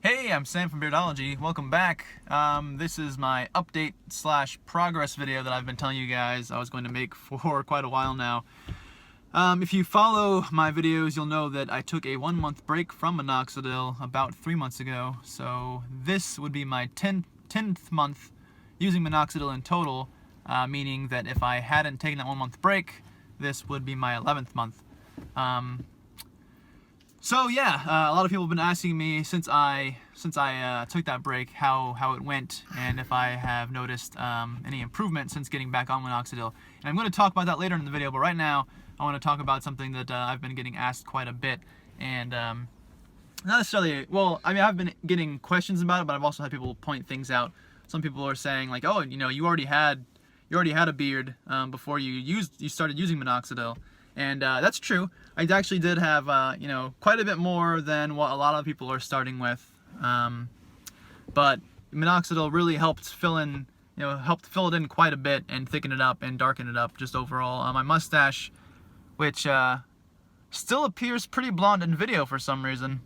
Hey, I'm Sam from Beardology. Welcome back. This is my update slash progress video that I've been telling you guys I was going to make for quite a while now. If you follow my videos, you'll know that I took a 1-month break from Minoxidil about 3 months ago. So this would be my 10th month using Minoxidil in total, meaning that if I hadn't taken that 1-month break, this would be my 11th month. So yeah, a lot of people have been asking me since I took that break how it went and if I have noticed any improvement since getting back on Minoxidil. And I'm going to talk about that later in the video, but right now I want to talk about something that I've been getting asked quite a bit, and not necessarily, well, I mean, I've been getting questions about it, but I've also had people point things out. Some people are saying like, oh, you know, you already had a beard before you started using Minoxidil. And that's true. I actually did have, you know, quite a bit more than what a lot of people are starting with. But Minoxidil really helped fill it in quite a bit and thicken it up and darken it up just overall. My mustache, which still appears pretty blonde in video for some reason,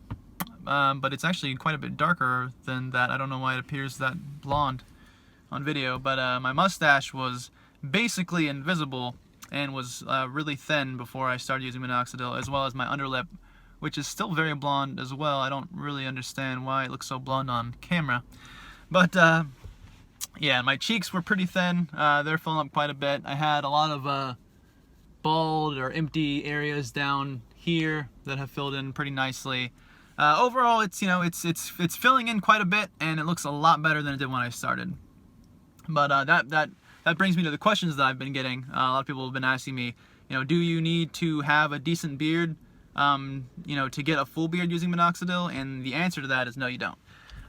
but it's actually quite a bit darker than that. I don't know why it appears that blonde on video, but my mustache was basically invisible and was really thin before I started using Minoxidil, as well as my underlip, which is still very blonde as well. I don't really understand why it looks so blonde on camera. But yeah, my cheeks were pretty thin. They're filling up quite a bit. I had a lot of bald or empty areas down here that have filled in pretty nicely. Overall, it's, you know, it's filling in quite a bit, and it looks a lot better than it did when I started. But that brings me to the questions that I've been getting. A lot of people have been asking me, you know, do you need to have a decent beard, you know, to get a full beard using Minoxidil? And the answer to that is no, you don't.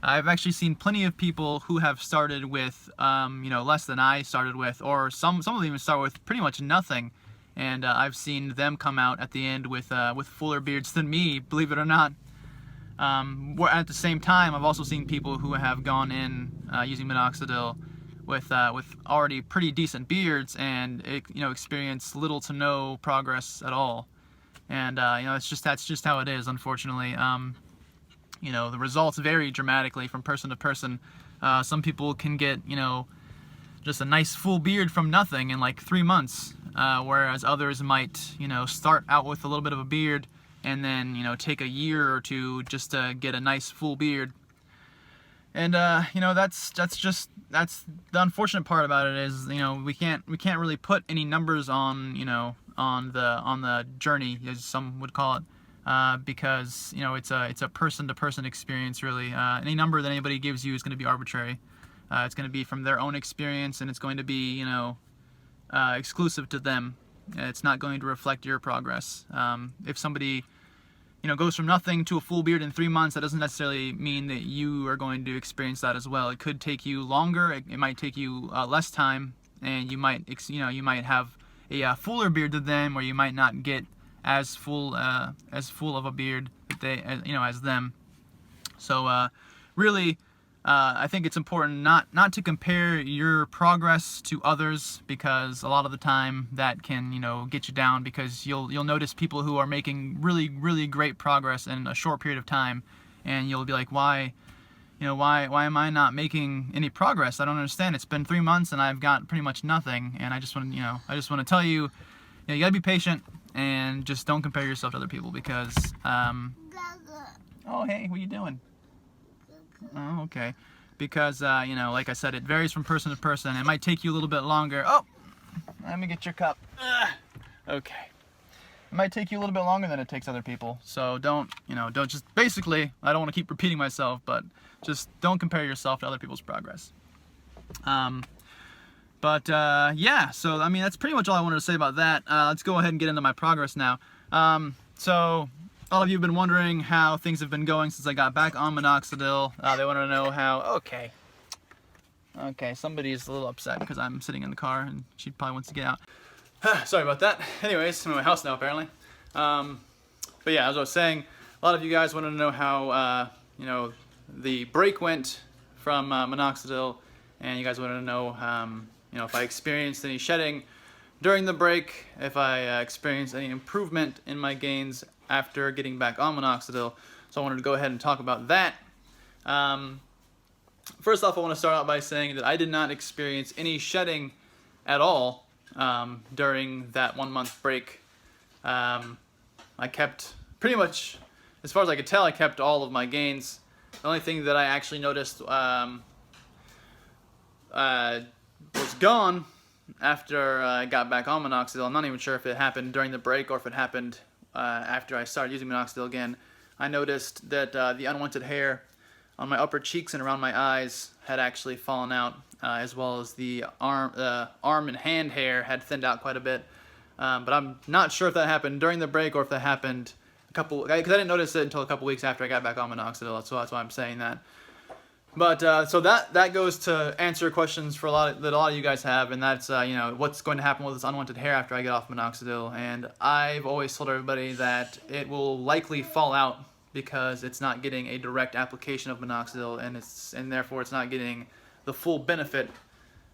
I've actually seen plenty of people who have started with, you know, less than I started with, or some of them even start with pretty much nothing. And I've seen them come out at the end with fuller beards than me, believe it or not. At the same time, I've also seen people who have gone in using Minoxidil with already pretty decent beards and, you know, experience little to no progress at all. And you know, that's just how it is, unfortunately. You know, the results vary dramatically from person to person. Some people can get, you know, just a nice full beard from nothing in like 3 months, whereas others might, you know, start out with a little bit of a beard and then, you know, take a year or two just to get a nice full beard. And you know, that's the unfortunate part about it is, you know, we can't really put any numbers on, you know, on the journey, as some would call it, because, you know, it's a person to person experience really. Any number that anybody gives you is going to be arbitrary. It's going to be from their own experience, and it's going to be, you know, exclusive to them. It's not going to reflect your progress. If somebody, you know, goes from nothing to a full beard in 3 months, that doesn't necessarily mean that you are going to experience that as well. It could take you longer. It might take you less time, and you might, you know, you might have a fuller beard than them, or you might not get as full of a beard that they, you know, as them. So really, I think it's important not to compare your progress to others, because a lot of the time that can, you know, get you down, because you'll notice people who are making really great progress in a short period of time, and you'll be like, why am I not making any progress? I don't understand. It's been 3 months and I've got pretty much nothing. And I just want to tell you, you know, you gotta be patient and just don't compare yourself to other people, because oh, hey, what are you doing? Oh, okay. Because, you know, like I said, it varies from person to person. It might take you a little bit longer. Oh, let me get your cup. Okay. It might take you a little bit longer than it takes other people. So don't just, basically, I don't want to keep repeating myself, but just don't compare yourself to other people's progress. Yeah, so, I mean, that's pretty much all I wanted to say about that. Let's go ahead and get into my progress now. So, all of you have been wondering how things have been going since I got back on Minoxidil. They want to know how... Okay, somebody's a little upset because I'm sitting in the car and she probably wants to get out. Sorry about that. Anyways, I'm in my house now, apparently. But yeah, as I was saying, a lot of you guys wanted to know how, you know, the break went from Minoxidil, and you guys wanted to know, you know, if I experienced any shedding during the break, if I experienced any improvement in my gains after getting back on Minoxidil. So I wanted to go ahead and talk about that. First off, I want to start out by saying that I did not experience any shedding at all during that 1 month break. I kept pretty much, as far as I could tell, I kept all of my gains. The only thing that I actually noticed was gone after I got back on Minoxidil. I'm not even sure if it happened during the break or if it happened after I started using Minoxidil again. I noticed that the unwanted hair on my upper cheeks and around my eyes had actually fallen out, as well as the arm and hand hair had thinned out quite a bit. But I'm not sure if that happened during the break or if that happened because I didn't notice it until a couple weeks after I got back on Minoxidil, so that's why I'm saying that. But so that goes to answer questions for a lot of you guys have, and that's you know, what's going to happen with this unwanted hair after I get off Minoxidil. And I've always told everybody that it will likely fall out because it's not getting a direct application of Minoxidil, and therefore it's not getting the full benefit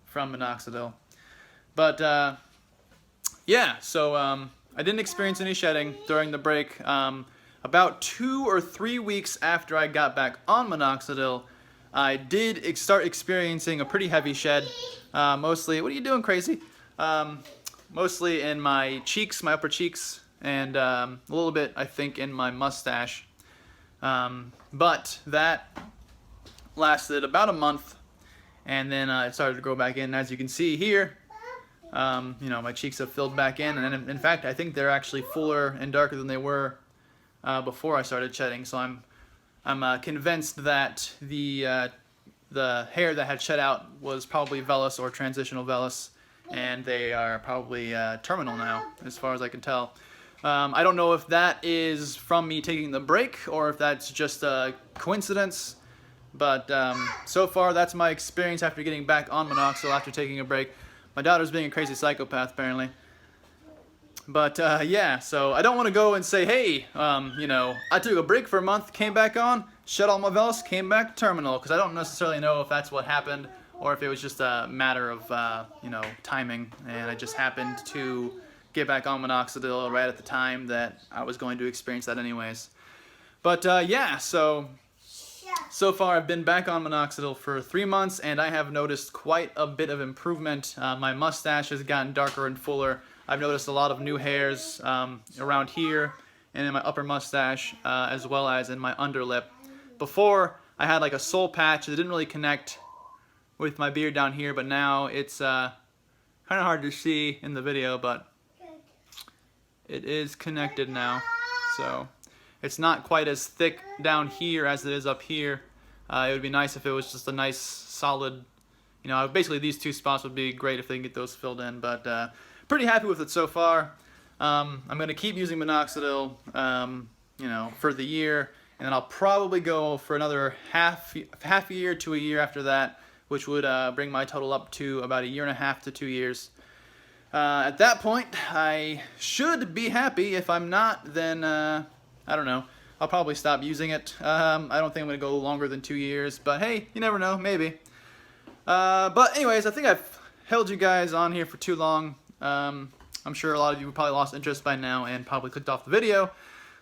from Minoxidil. But yeah, so I didn't experience any shedding during the break. About 2 or 3 weeks after I got back on Minoxidil, I did start experiencing a pretty heavy shed, mostly, what are you doing, crazy? Mostly in my cheeks, my upper cheeks, and a little bit, I think, in my mustache. But that lasted about a month, and then it started to grow back in. As you can see here, you know, my cheeks have filled back in, and in fact, I think they're actually fuller and darker than they were before I started shedding. So I'm convinced that the hair that had shed out was probably vellus or transitional vellus, and they are probably terminal now, as far as I can tell. I don't know if that is from me taking the break or if that's just a coincidence, but so far that's my experience after getting back on Minoxidil after taking a break. My daughter's being a crazy psychopath, apparently. But yeah, so I don't want to go and say, hey, you know, I took a break for a month, came back on, shed all my vellus, came back terminal, because I don't necessarily know if that's what happened or if it was just a matter of, you know, timing, and I just happened to get back on Minoxidil right at the time that I was going to experience that anyways. But yeah, so far I've been back on Minoxidil for 3 months, and I have noticed quite a bit of improvement. My mustache has gotten darker and fuller. I've noticed a lot of new hairs around here and in my upper mustache, as well as in my underlip. Before, I had like a soul patch that didn't really connect with my beard down here, but now it's kind of hard to see in the video, but it is connected now. So it's not quite as thick down here as it is up here. It would be nice if it was just a nice solid, you know, basically these two spots would be great if they can get those filled in, but pretty happy with it so far. I'm going to keep using Minoxidil, you know, for the year, and then I'll probably go for another half a year to a year after that, which would bring my total up to about 1.5 to 2 years. At that point, I should be happy. If I'm not, then I don't know. I'll probably stop using it. I don't think I'm going to go longer than 2 years, but hey, you never know, maybe. But anyways, I think I've held you guys on here for too long. I'm sure a lot of you probably lost interest by now and probably clicked off the video.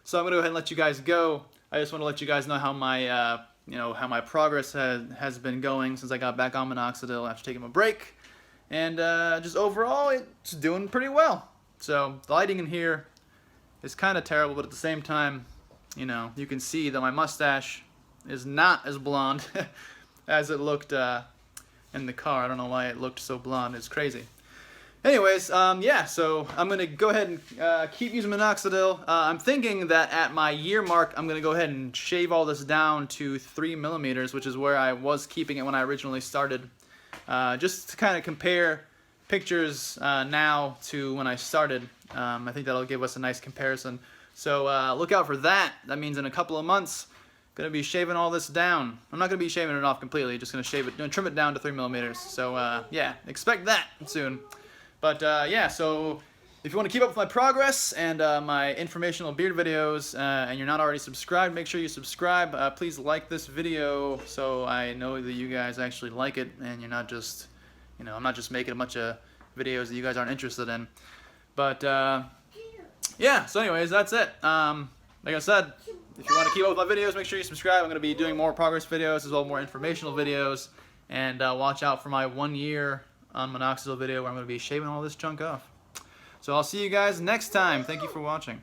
So I'm going to go ahead and let you guys go. I just want to let you guys know how my, you know, how my progress has been going since I got back on Minoxidil after taking a break. And just overall, it's doing pretty well. So the lighting in here is kind of terrible, but at the same time, you know, you can see that my mustache is not as blonde as it looked in the car. I don't know why it looked so blonde. It's crazy. Anyways, yeah, so I'm going to go ahead and keep using Minoxidil. I'm thinking that at my year mark, I'm going to go ahead and shave all this down to 3 millimeters, which is where I was keeping it when I originally started. Just to kind of compare pictures now to when I started. I think that'll give us a nice comparison. So look out for that. That means in a couple of months, I'm going to be shaving all this down. I'm not going to be shaving it off completely, just going to trim it down to 3 millimeters. So yeah, expect that soon. But yeah, so if you want to keep up with my progress and my informational beard videos, and you're not already subscribed, make sure you subscribe. Please like this video so I know that you guys actually like it and you're not just, you know, I'm not just making a bunch of videos that you guys aren't interested in. But yeah, so anyways, that's it. Like I said, if you want to keep up with my videos, make sure you subscribe. I'm going to be doing more progress videos as well, more informational videos. And watch out for my 1 year on Minoxidil video where I'm going to be shaving all this junk off. So I'll see you guys next time. Thank you for watching.